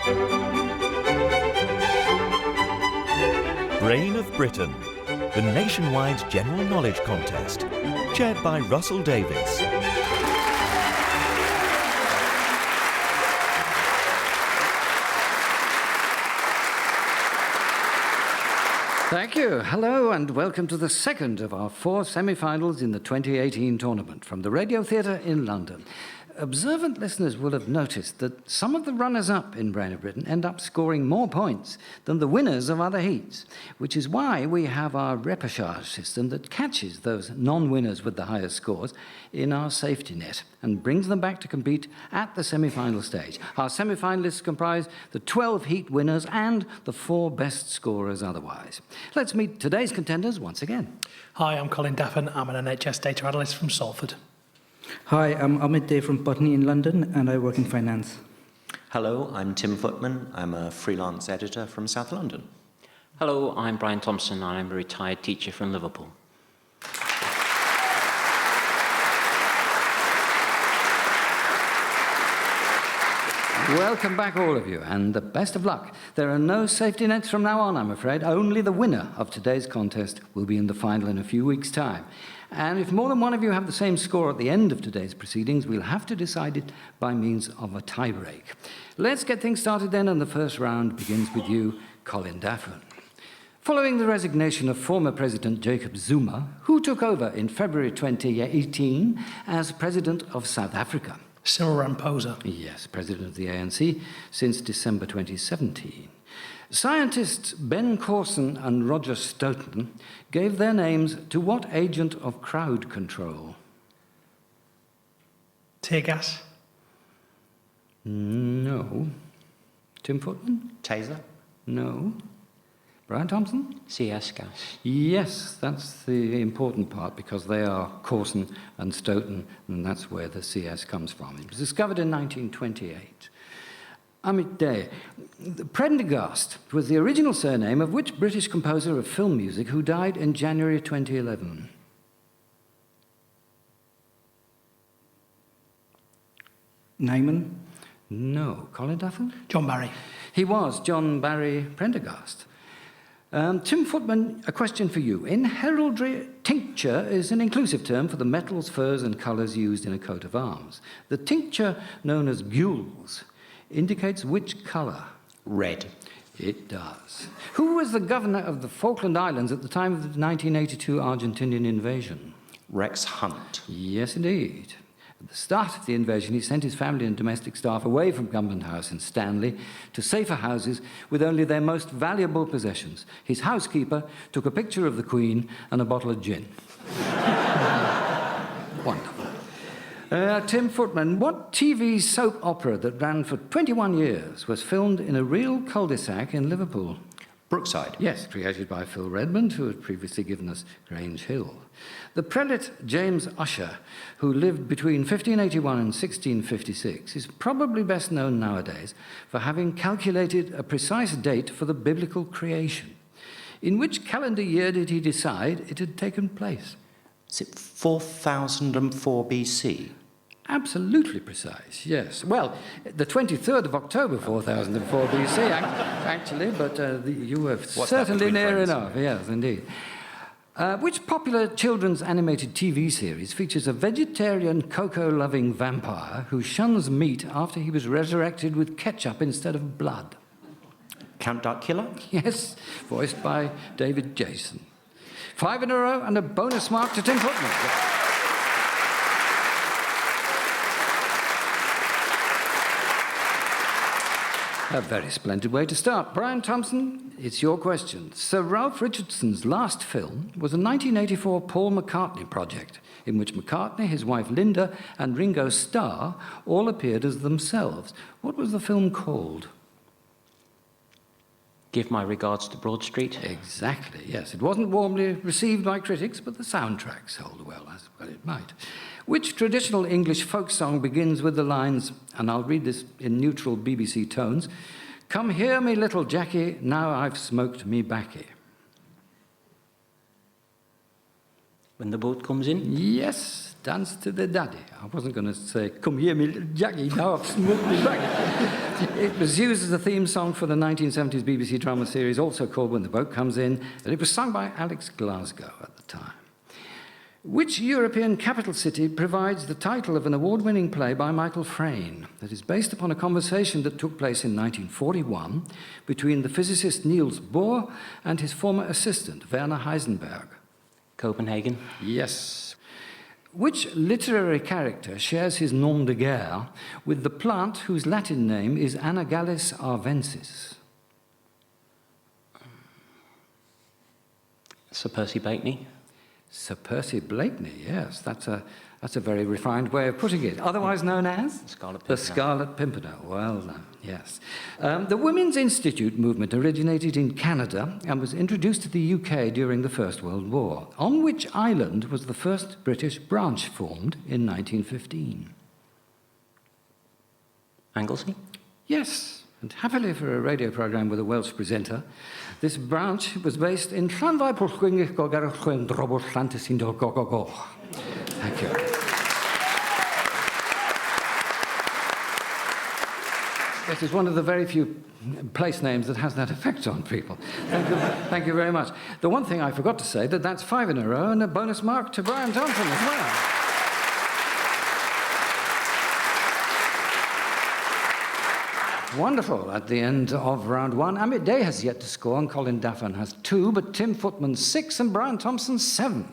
Brain of Britain, the nationwide general knowledge contest, chaired by Russell Davis. Thank you. Hello and welcome to the second of our 4 semi-finals in the 2018 tournament from the Radio Theatre in London. Observant listeners will have noticed that some of the runners-up in Brain of Britain end up scoring more points than the winners of other heats, which is why we have our repechage system that catches those non-winners with the highest scores in our safety net and brings them back to compete at the semi-final stage. Our semi-finalists comprise the 12 heat winners and the 4 best scorers otherwise. Let's meet today's contenders once again. Hi, I'm Colin Daffern. I'm an NHS data analyst from Salford. Hi, I'm AMIT from Putney in London, and I work in finance. Hello, I'm Tim Footman. I'm a freelance editor from South London. Hello, I'm Brian Thompson, and I'm a retired teacher from Liverpool. Welcome back, all of you, and the best of luck. There are no safety nets from now on, I'm afraid. Only the winner of today's contest will be in the final in a few weeks' time. And if more than one of you have the same score at the end of today's proceedings, we'll have to decide it by means of a tie-break. Let's get things started then, and the first round begins with you, Colin Daffern. Following the resignation of former President Jacob Zuma, who took over in February 2018 as President of South Africa? Cyril Ramaphosa. Yes, President of the ANC since December 2017. Scientists Ben Corson and Roger Stoughton gave their names to what agent of crowd control? Tear gas. No. Tim Footman? Taser? No. Brian Thompson? CS gas. Yes, that's the important part because they are Corson and Stoughton, and that's where the CS comes from. It was discovered in 1928. Amit Day. Prendergast was the original surname of which British composer of film music who died in January 2011? Nyman? No. Colin Daffern? John Barry. He was John Barry Prendergast. Tim Footman, a question for you. In heraldry, tincture is an inclusive term for the metals, furs and colours used in a coat of arms. The tincture known as gules indicates which colour? Red. It does. Who was the governor of the Falkland Islands at the time of the 1982 Argentinian invasion? Rex Hunt. Yes, indeed. At the start of the invasion, he sent his family and domestic staff away from Cumberland House in Stanley to safer houses with only their most valuable possessions. His housekeeper took a picture of the Queen and a bottle of gin. Wonderful. Tim Footman, what TV soap opera that ran for 21 years was filmed in a real cul-de-sac in Liverpool? Brookside. Yes, created by Phil Redmond, who had previously given us Grange Hill. The prelate James Ussher, who lived between 1581 and 1656, is probably best known nowadays for having calculated a precise date for the biblical creation. In which calendar year did he decide it had taken place? Is it 4004 BC? Absolutely precise, yes. Well, the 23rd of October, 4004 BC, actually, but you were certainly near enough. Yes, indeed. Which popular children's animated TV series features a vegetarian cocoa-loving vampire who shuns meat after he was resurrected with ketchup instead of blood? Count Darkula? Yes, voiced by David Jason. 5 in a row and a bonus mark to Tim Footman. A very splendid way to start. Brian Thompson, it's your question. Sir Ralph Richardson's last film was a 1984 Paul McCartney project in which McCartney, his wife Linda, and Ringo Starr all appeared as themselves. What was the film called? Give my regards to Broad Street. Exactly, yes. It wasn't warmly received by critics, but the soundtrack sold well, as well it might. Which traditional English folk song begins with the lines, and I'll read this in neutral BBC tones, "Come hear me, little Jackie, now I've smoked me baccy"? When the boat comes in? Yes, Dance to the Daddy. I wasn't going to say, "Come here, me little Jackie, now I've smoked me baccy." It was used as a theme song for the 1970s BBC drama series, also called When the Boat Comes In, and it was sung by Alex Glasgow at the time. Which European capital city provides the title of an award-winning play by Michael Frayn that is based upon a conversation that took place in 1941 between the physicist Niels Bohr and his former assistant, Werner Heisenberg? Copenhagen. Yes. Which literary character shares his nom de guerre with the plant whose Latin name is Anagallis arvensis? Sir Percy Blakeney. Sir Percy Blakeney, yes, that's a very refined way of putting it. Otherwise known as? The Scarlet Pimpernel. Well done, yes. The Women's Institute movement originated in Canada and was introduced to the UK during the First World War. On which island was the first British branch formed in 1915? Anglesey. Yes, and happily for a radio programme with a Welsh presenter, this branch was based in Llanfairpwllgwyngyll. Thank you. This is one of the very few place names that has that effect on people. Thank you very much. The one thing I forgot to say, that's 5 in a row and a bonus mark to Brian Thompson as well. Wonderful. At the end of round 1, Amit Day has yet to score and Colin Daffern has 2, but Tim Footman 6 and Brian Thompson 7.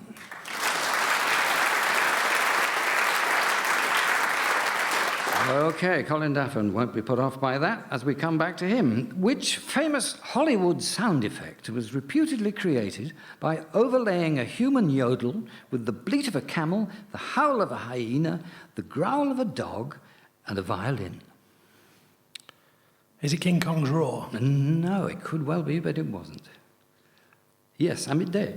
OK, Colin Daffern won't be put off by that as we come back to him. Which famous Hollywood sound effect was reputedly created by overlaying a human yodel with the bleat of a camel, the howl of a hyena, the growl of a dog, and a violin? Is it King Kong's roar? No, it could well be, but it wasn't. Yes, Amit Day.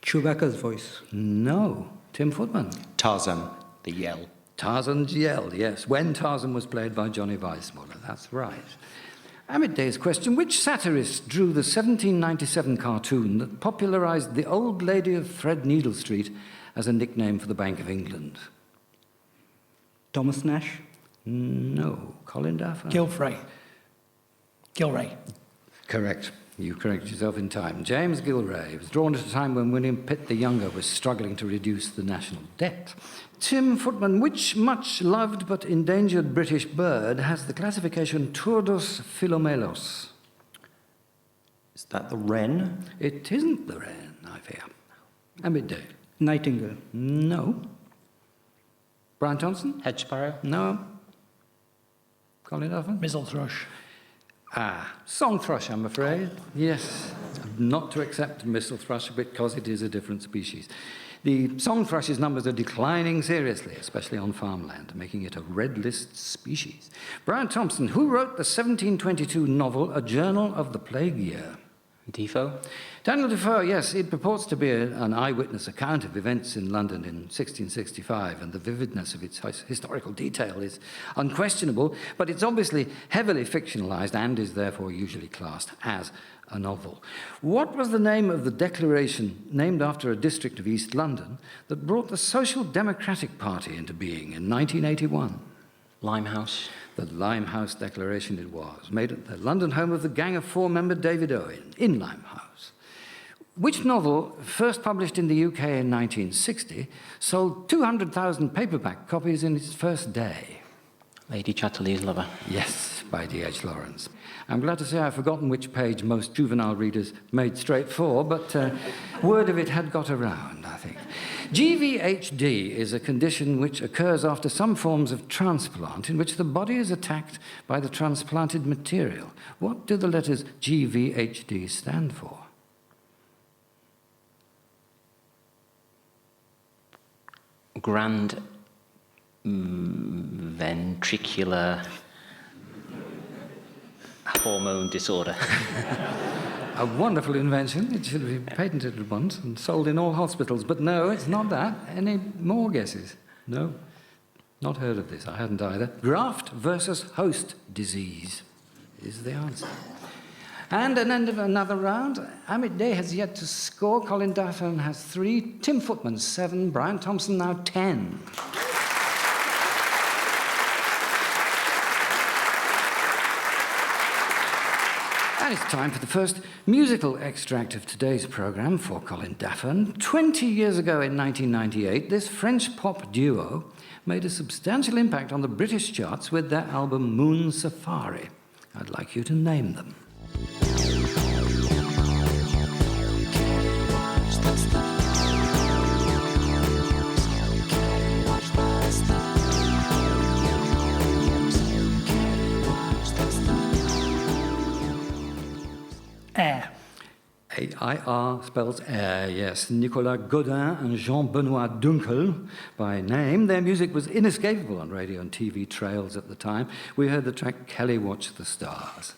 Chewbacca's voice. No, Tim Footman. Tarzan, the yell. Tarzan's yell, yes, when Tarzan was played by Johnny Weissmuller, that's right. Amit Day's question, which satirist drew the 1797 cartoon that popularised the Old Lady of Threadneedle Street as a nickname for the Bank of England? Thomas Nash. No, Colin Daffern. Gilray. Correct. You corrected yourself in time. James Gilray was drawn at a time when William Pitt the Younger was struggling to reduce the national debt. Tim Footman, which much-loved but endangered British bird has the classification Turdus philomelos? Is that the wren? It isn't the wren, I fear. Amit Day. Nightingale. No. Brian Thompson? Hedge sparrow. No. Colin Daffern? Mizzle thrush. Song thrush, I'm afraid. Yes, not to accept missile thrush because it is a different species. The song thrush's numbers are declining seriously, especially on farmland, making it a red list species. Brian Thompson, who wrote the 1722 novel A Journal of the Plague Year? Defoe. Daniel Defoe, yes, it purports to be an eyewitness account of events in London in 1665, and the vividness of its historical detail is unquestionable, but it's obviously heavily fictionalized and is therefore usually classed as a novel. What was the name of the declaration named after a district of East London that brought the Social Democratic Party into being in 1981? Limehouse. The Limehouse Declaration it was, made at the London home of the Gang of Four member David Owen, in Limehouse. Which novel, first published in the UK in 1960, sold 200,000 paperback copies in its first day? Lady Chatterley's Lover. Yes, by D.H. Lawrence. I'm glad to say I've forgotten which page most juvenile readers made straight for, but word of it had got around, I think. GVHD is a condition which occurs after some forms of transplant in which the body is attacked by the transplanted material. What do the letters GVHD stand for? Grand ventricular hormone disorder. A wonderful invention. It should be patented at once and sold in all hospitals. But no, it's not that. Any more guesses? No? Not heard of this. I hadn't either. Graft versus host disease is the answer. And an end of another round. Amit Day has yet to score. Colin Daffern has 3. Tim Footman 7. Brian Thompson now 10. And it's time for the first musical extract of today's programme for Colin Daffern. 20 years ago in 1998, this French pop duo made a substantial impact on the British charts with their album Moon Safari. I'd like you to name them. Air. A-I-R spells air, yes. Nicolas Godin and Jean-Benoit Dunkel by name. Their music was inescapable on radio and TV trails at the time. We heard the track Kelly Watch the Stars.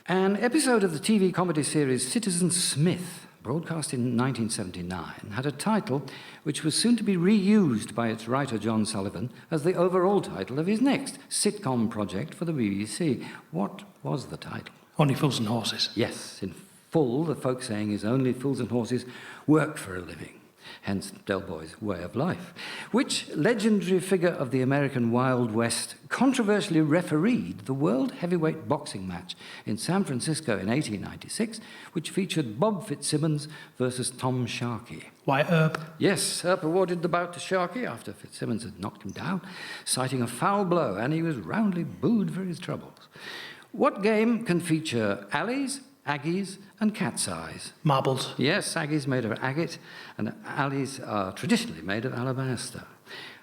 An episode of the TV comedy series Citizen Smith, broadcast in 1979, had a title which was soon to be reused by its writer John Sullivan as the overall title of his next sitcom project for the BBC. What was the title? Only Fools and Horses. Yes, in full, the folk saying is only fools and horses work for a living, hence Del Boy's way of life. Which legendary figure of the American Wild West controversially refereed the World Heavyweight Boxing match in San Francisco in 1896, which featured Bob Fitzsimmons versus Tom Sharkey? Why, Earp? Yes, Earp awarded the bout to Sharkey after Fitzsimmons had knocked him down, citing a foul blow, and he was roundly booed for his troubles. What game can feature alleys, aggies, and cat's eyes? Marbles. Yes, aggies made of agate, and alleys are traditionally made of alabaster.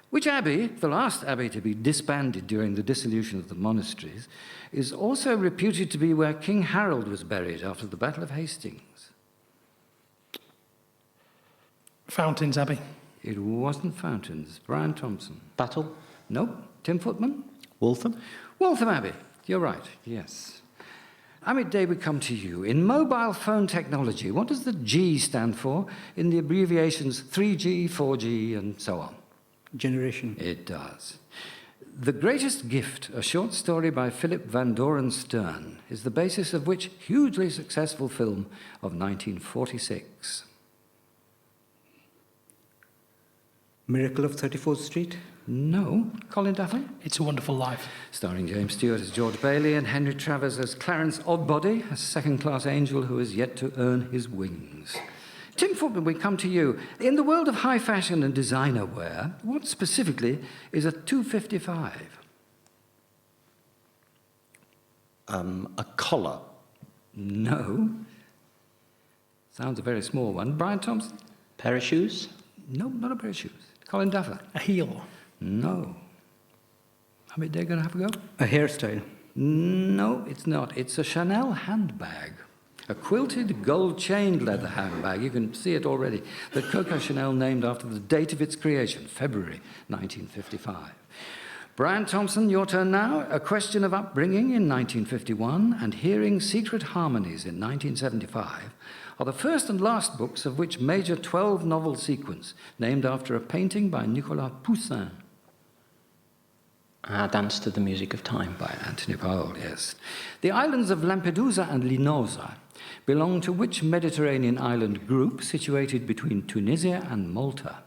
Which abbey, the last abbey to be disbanded during the dissolution of the monasteries, is also reputed to be where King Harold was buried after the Battle of Hastings? Fountains Abbey. It wasn't Fountains. Brian Thompson. Battle? Nope. Tim Footman? Waltham? Waltham Abbey. You're right, yes. Amit Day, we come to you. In mobile phone technology, what does the G stand for in the abbreviations 3G, 4G, and so on? Generation. It does. The Greatest Gift, a short story by Philip Van Doren Stern, is the basis of which hugely successful film of 1946? Miracle of 34th Street. No. Colin Daffern? It's a Wonderful Life. Starring James Stewart as George Bailey and Henry Travers as Clarence Oddbody, a second-class angel who has yet to earn his wings. Tim Footman, we come to you. In the world of high fashion and designer wear, what specifically is a 255? A collar. No. Sounds a very small one. Brian Thompson? Pair of shoes? No, not a pair of shoes. Colin Daffer? A heel. No. How many days going to have a go? A hairstyle. No, it's not. It's a Chanel handbag. A quilted gold-chained leather handbag. You can see it already. That Coco Chanel named after the date of its creation, February 1955. Brian Thompson, your turn now. A Question of Upbringing in 1951 and Hearing Secret Harmonies in 1975 are the first and last books of which major 12-novel sequence, named after a painting by Nicolas Poussin. Dance to the Music of Time. By Anthony Powell, yes. The islands of Lampedusa and Linosa belong to which Mediterranean island group situated between Tunisia and Malta?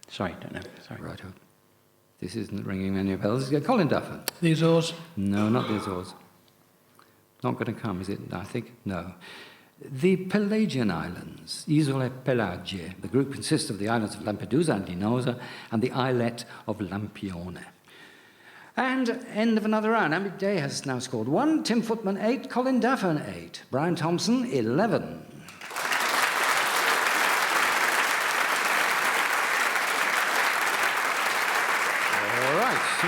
Sorry, don't know. Sorry. Right. This isn't ringing any bells. Colin Daffer? The Azores. No, not the Azores. Not going to come, is it? I think, no. The Pelagian Islands, Isole Pelagie. The group consists of the islands of Lampedusa and Linosa and the islet of Lampione. And end of another round. Amit Day has now scored 1, Tim Footman 8, Colin Daffern 8, Brian Thompson 11.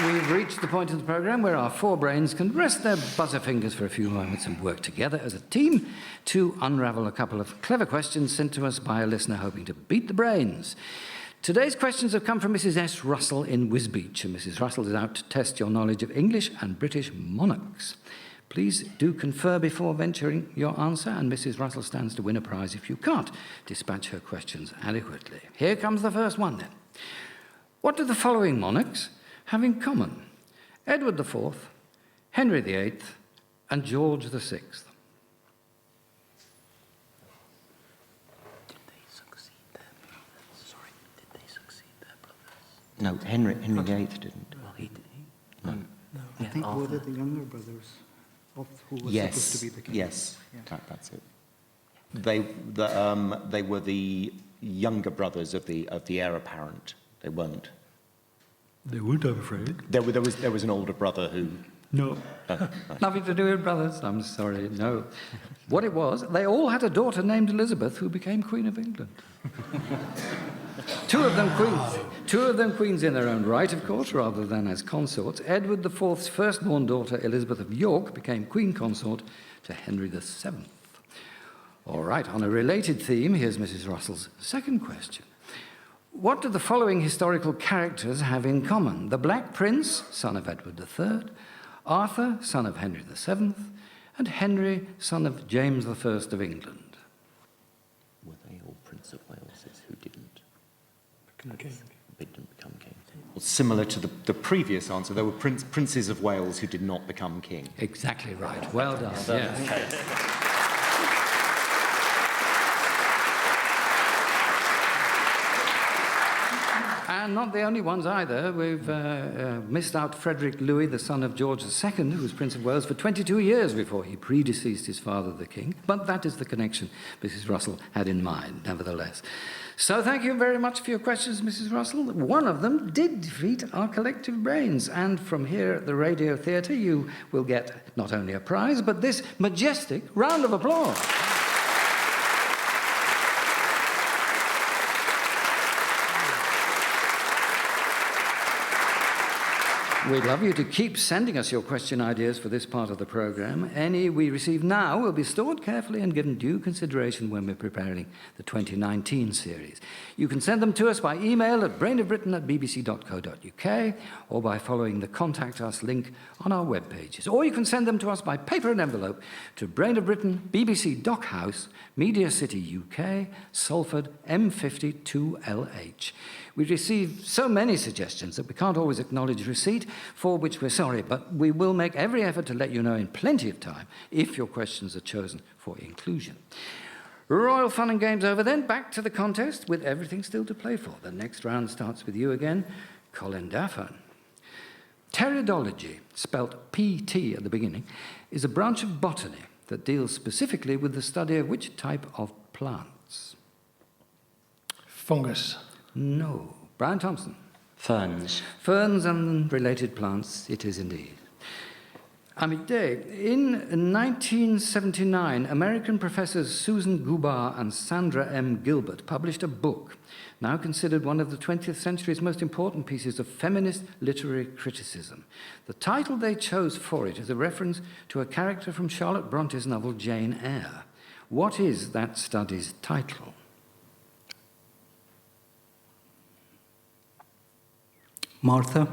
We've reached the point of the programme where our four brains can rest their butterfingers for a few moments and work together as a team to unravel a couple of clever questions sent to us by a listener hoping to beat the brains. Today's questions have come from Mrs. S. Russell in Wisbech, and Mrs. Russell is out to test your knowledge of English and British monarchs. Please do confer before venturing your answer, and Mrs. Russell stands to win a prize if you can't dispatch her questions adequately. Here comes the first one then. What do the following monarchs have in common? Edward IV, Henry VIII, and George VI. Did they succeed their brothers? Sorry, did they succeed their brothers? No, Henry VIII didn't. Well, he did. No. think were they the younger brothers of who was supposed to be the king? Yes, Yeah. that's it. They were the younger brothers of the heir apparent. They weren't. They weren't, I'm afraid. There was an older brother who. No. Nothing to do with brothers, I'm sorry, no. What it was, they all had a daughter named Elizabeth who became Queen of England. Two of them queens in their own right, of course, rather than as consorts. Edward IV's firstborn daughter, Elizabeth of York, became Queen Consort to Henry VII. All right, on a related theme, here's Mrs. Russell's second question. What do the following historical characters have in common? The Black Prince, son of Edward III, Arthur, son of Henry VII, and Henry, son of James I of England. Were they all Prince of Wales who didn't? Become king. They didn't become king. Well, similar to the previous answer, there were princes of Wales who did not become king. Exactly right. Well done. Yes. And not the only ones either. We've missed out Frederick Louis, the son of George II, who was Prince of Wales for 22 years before he predeceased his father, the king. But that is the connection Mrs. Russell had in mind, nevertheless. So thank you very much for your questions, Mrs. Russell. One of them did defeat our collective brains. And from here at the Radio Theatre, you will get not only a prize, but this majestic round of applause. We'd love you to keep sending us your question ideas for this part of the programme. Any we receive now will be stored carefully and given due consideration when we're preparing the 2019 series. You can send them to us by email at brainofbritain@bbc.co.uk or by following the Contact Us link on our web pages. Or you can send them to us by paper and envelope to Brain of Britain, BBC Dock House, Media City, UK, Salford, M50 2LH. We receive so many suggestions that we can't always acknowledge receipt, for which we're sorry, but we will make every effort to let you know in plenty of time if your questions are chosen for inclusion. Royal fun and games over then, back to the contest with everything still to play for. The next round starts with you again, Colin Daffern. Pteridology, spelt PT at the beginning, is a branch of botany that deals specifically with the study of which type of plants? Fungus. No. Brian Thompson. Ferns. Ferns and related plants, it is indeed. AMIT Day. In 1979, American professors Susan Gubar and Sandra M. Gilbert published a book, now considered one of the 20th century's most important pieces of feminist literary criticism. The title they chose for it is a reference to a character from Charlotte Bronte's novel Jane Eyre. What is that study's title? Martha?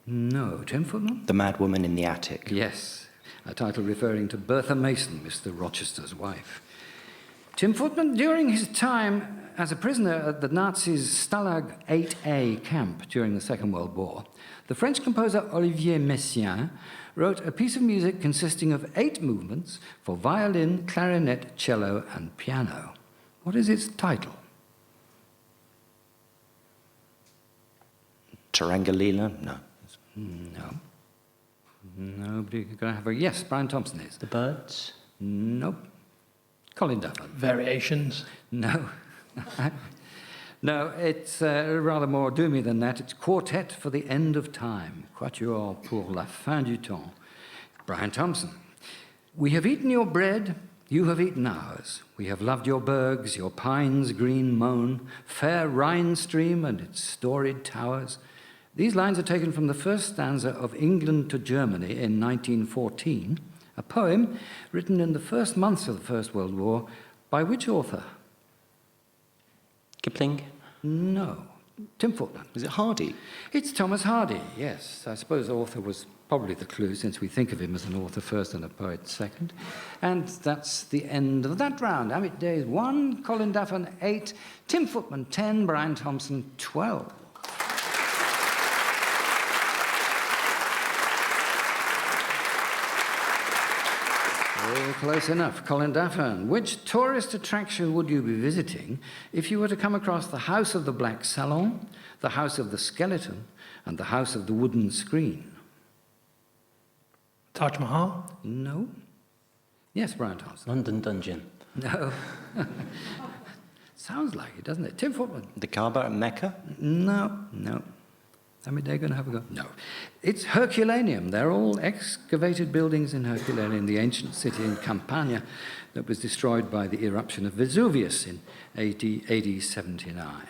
No. Tim Footman? The Mad Woman in the Attic. Yes, a title referring to Bertha Mason, Mr. Rochester's wife. Tim Footman, during his time as a prisoner at the Nazis' Stalag 8A camp during the Second World War, the French composer Olivier Messiaen wrote a piece of music consisting of 8 movements for violin, clarinet, cello, and piano. What is its title? Tarangalila? No. No. Nobody going to have a yes. Brian Thompson is. The birds. Nope. Colin Daffern. Variations. No. No, it's rather more doomy than that. It's Quartet for the End of Time. Quatuor pour la fin du temps. Brian Thompson. We have eaten your bread, you have eaten ours. We have loved your bergs, your pines' green moan, fair Rhine stream and its storied towers. These lines are taken from the first stanza of England to Germany in 1914, a poem written in the first months of the First World War by which author? Kipling. No. Tim Footman. Was it Hardy? It's Thomas Hardy, yes. I suppose author was probably the clue, since we think of him as an author first and a poet second. And that's the end of that round. AMIT Days 1, Colin Daffern 8, Tim Footman 10, Brian Thompson 12. Oh, close enough. Colin Daffern. Which tourist attraction would you be visiting if you were to come across the House of the Black Salon, the House of the Skeleton, and the House of the Wooden Screen? Taj Mahal. No. Yes, Brian Thompson. London Dungeon. No. Sounds like it, doesn't it? Tim Footman. The Kaaba at Mecca? No. I mean, they're going to have a go. No. It's Herculaneum. They're all excavated buildings in Herculaneum, the ancient city in Campania that was destroyed by the eruption of Vesuvius in AD 79.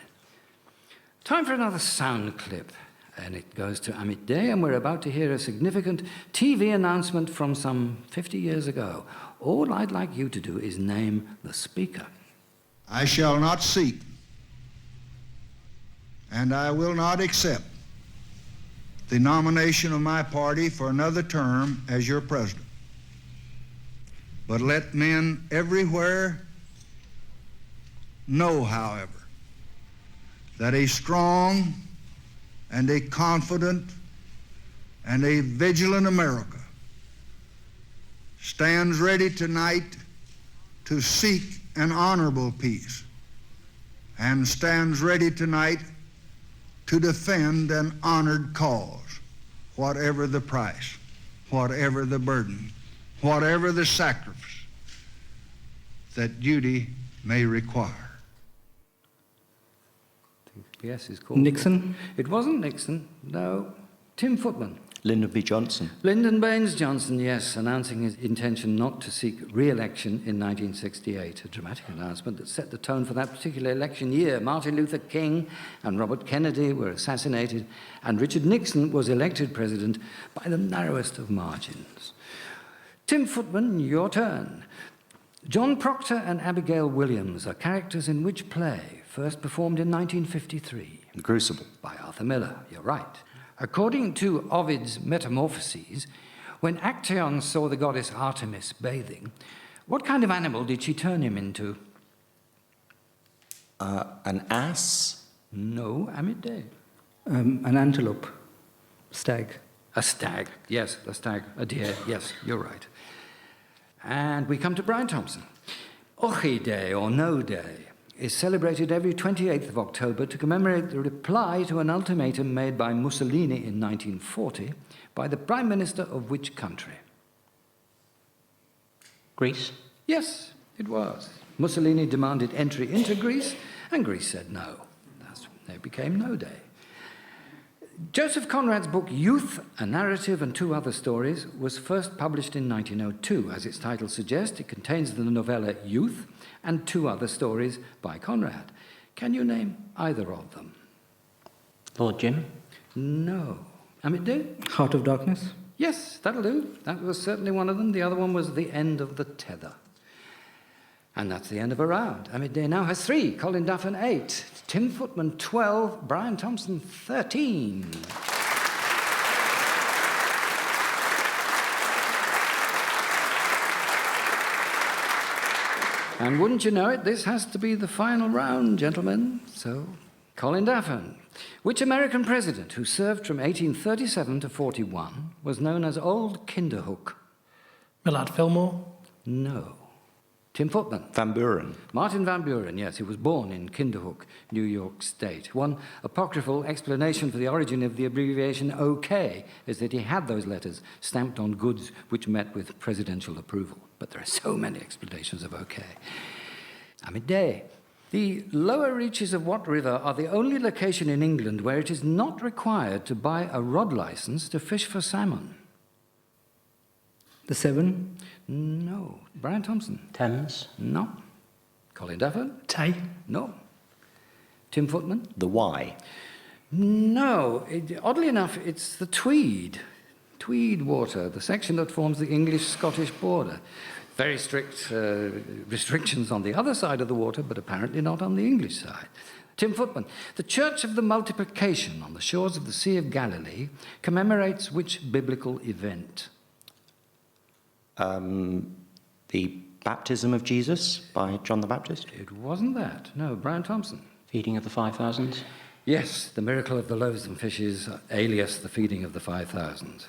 Time for another sound clip. And it goes to AMIT Day, and we're about to hear a significant TV announcement from some 50 years ago. All I'd like you to do is name the speaker. I shall not seek, and I will not accept the nomination of my party for another term as your president. But let men everywhere know, however, that a strong and a confident and a vigilant America stands ready tonight to seek an honorable peace and stands ready tonight to defend an honored cause, whatever the price, whatever the burden, whatever the sacrifice that duty may require. Yes, it's called Nixon. It wasn't Nixon, no. Tim Footman. Lyndon B. Johnson. Lyndon Baines Johnson, yes, announcing his intention not to seek re-election in 1968, a dramatic announcement that set the tone for that particular election year. Martin Luther King and Robert Kennedy were assassinated, and Richard Nixon was elected president by the narrowest of margins. Tim Footman, your turn. John Proctor and Abigail Williams are characters in which play, first performed in 1953? The Crucible. By Arthur Miller, you're right. According to Ovid's Metamorphoses, when Actaeon saw the goddess Artemis bathing, what kind of animal did she turn him into? An ass? No, AMIT Day. An antelope. Stag. A stag, yes, a stag, a deer, yes, you're right. And we come to Brian Thompson. Ochi Day, or No Day, is celebrated every 28th of October to commemorate the reply to an ultimatum made by Mussolini in 1940 by the Prime Minister of which country? Greece. Yes, it was. Mussolini demanded entry into Greece, and Greece said no. It became No Day. Joseph Conrad's book Youth, A Narrative and Two Other Stories was first published in 1902. As its title suggests, it contains the novella Youth and Two Other Stories by Conrad. Can you name either of them? Lord Jim. No. AMIT Day? Heart of Darkness. Yes, that'll do. That was certainly one of them. The other one was The End of the Tether. And that's the end of a round. AMIT Day now has 3. Colin Daffern 8. Tim Footman 12. Brian Thompson 13. And wouldn't you know it, this has to be the final round, gentlemen. So, Colin Daffern. Which American president who served from 1837 to 41 was known as Old Kinderhook? Millard Fillmore. No. Tim Footman. Van Buren. Martin Van Buren, yes, he was born in Kinderhook, New York State. One apocryphal explanation for the origin of the abbreviation OK is that he had those letters stamped on goods which met with presidential approval. But there are so many explanations of OK. AMIT Day. The lower reaches of what river are the only location in England where it is not required to buy a rod license to fish for salmon? The Severn. No. Brian Thompson? Thames. No. Colin Daffern? Tay. No. Tim Footman? The Y. No. Oddly enough, it's the Tweed. Tweed water, the section that forms the English-Scottish border. Very strict restrictions on the other side of the water, but apparently not on the English side. Tim Footman. The Church of the Multiplication on the shores of the Sea of Galilee commemorates which biblical event? The Baptism of Jesus by John the Baptist. It wasn't that. No, Brian Thompson. Feeding of the 5,000. Yes, the miracle of the loaves and fishes, alias the feeding of the 5,000.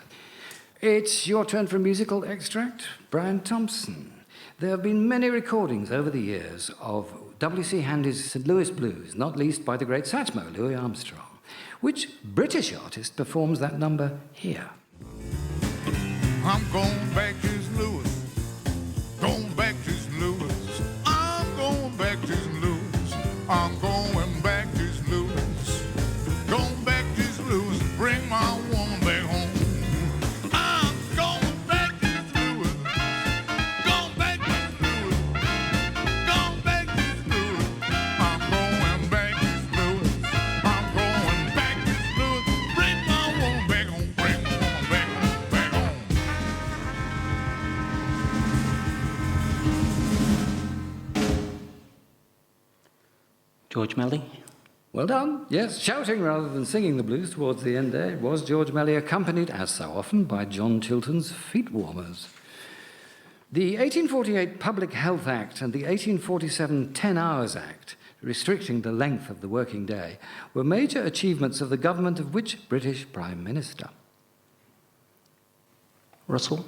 It's your turn for a musical extract. Brian Thompson. There have been many recordings over the years of W.C. Handy's St. Louis Blues, not least by the great Satchmo, Louis Armstrong. Which British artist performs that number here? I'm going back to St. Louis. Going back to St. Louis. I'm going back to St. Louis. I'm going back to St. Louis. Going back to St. Louis. Bring my woman back home. I'm going back to St. Louis. Going back to St. Louis. Going back to St. Louis. I'm going back to St. Louis. I'm going back to St. Louis. Bring my woman back home. Bring my woman back home. Back home. George Melly. Well done. Yes, shouting rather than singing the blues towards the end there was George Melly, accompanied, as so often, by John Chilton's Feet Warmers. The 1848 Public Health Act and the 1847 10 Hours Act, restricting the length of the working day, were major achievements of the government of which British Prime Minister? Russell.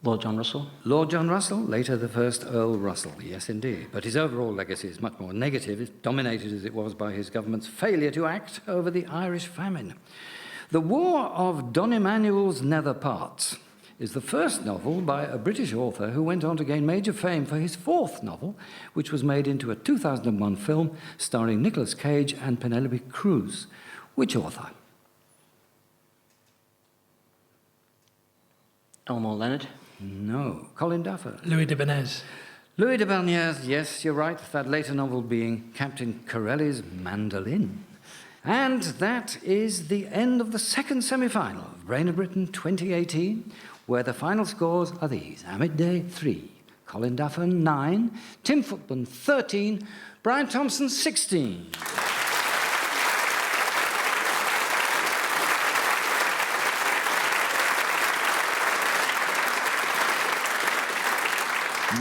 Lord John Russell. Lord John Russell, later the first Earl Russell, yes indeed. But his overall legacy is much more negative, dominated as it was by his government's failure to act over the Irish famine. The War of Don Emanuel's Nether Parts is the first novel by a British author who went on to gain major fame for his fourth novel, which was made into a 2001 film starring Nicolas Cage and Penelope Cruz. Which author? Elmore Leonard. No, Colin Daffern. Louis de Benez. Louis de Bernières, yes, you're right, that later novel being Captain Corelli's Mandolin. And that is the end of the second semi-final of Reign of Britain 2018, where the final scores are these: AMIT Day 3, Colin Daffern 9, Tim Footman 13, Brian Thompson 16.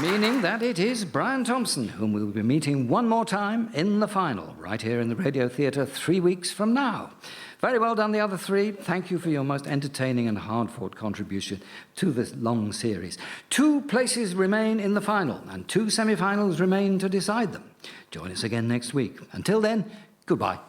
Meaning that it is Brian Thompson whom we'll be meeting one more time in the final, right here in the Radio Theatre 3 weeks from now. Very well done, the other three. Thank you for your most entertaining and hard-fought contribution to this long series. 2 places remain in the final, and 2 semi-finals remain to decide them. Join us again next week. Until then, goodbye.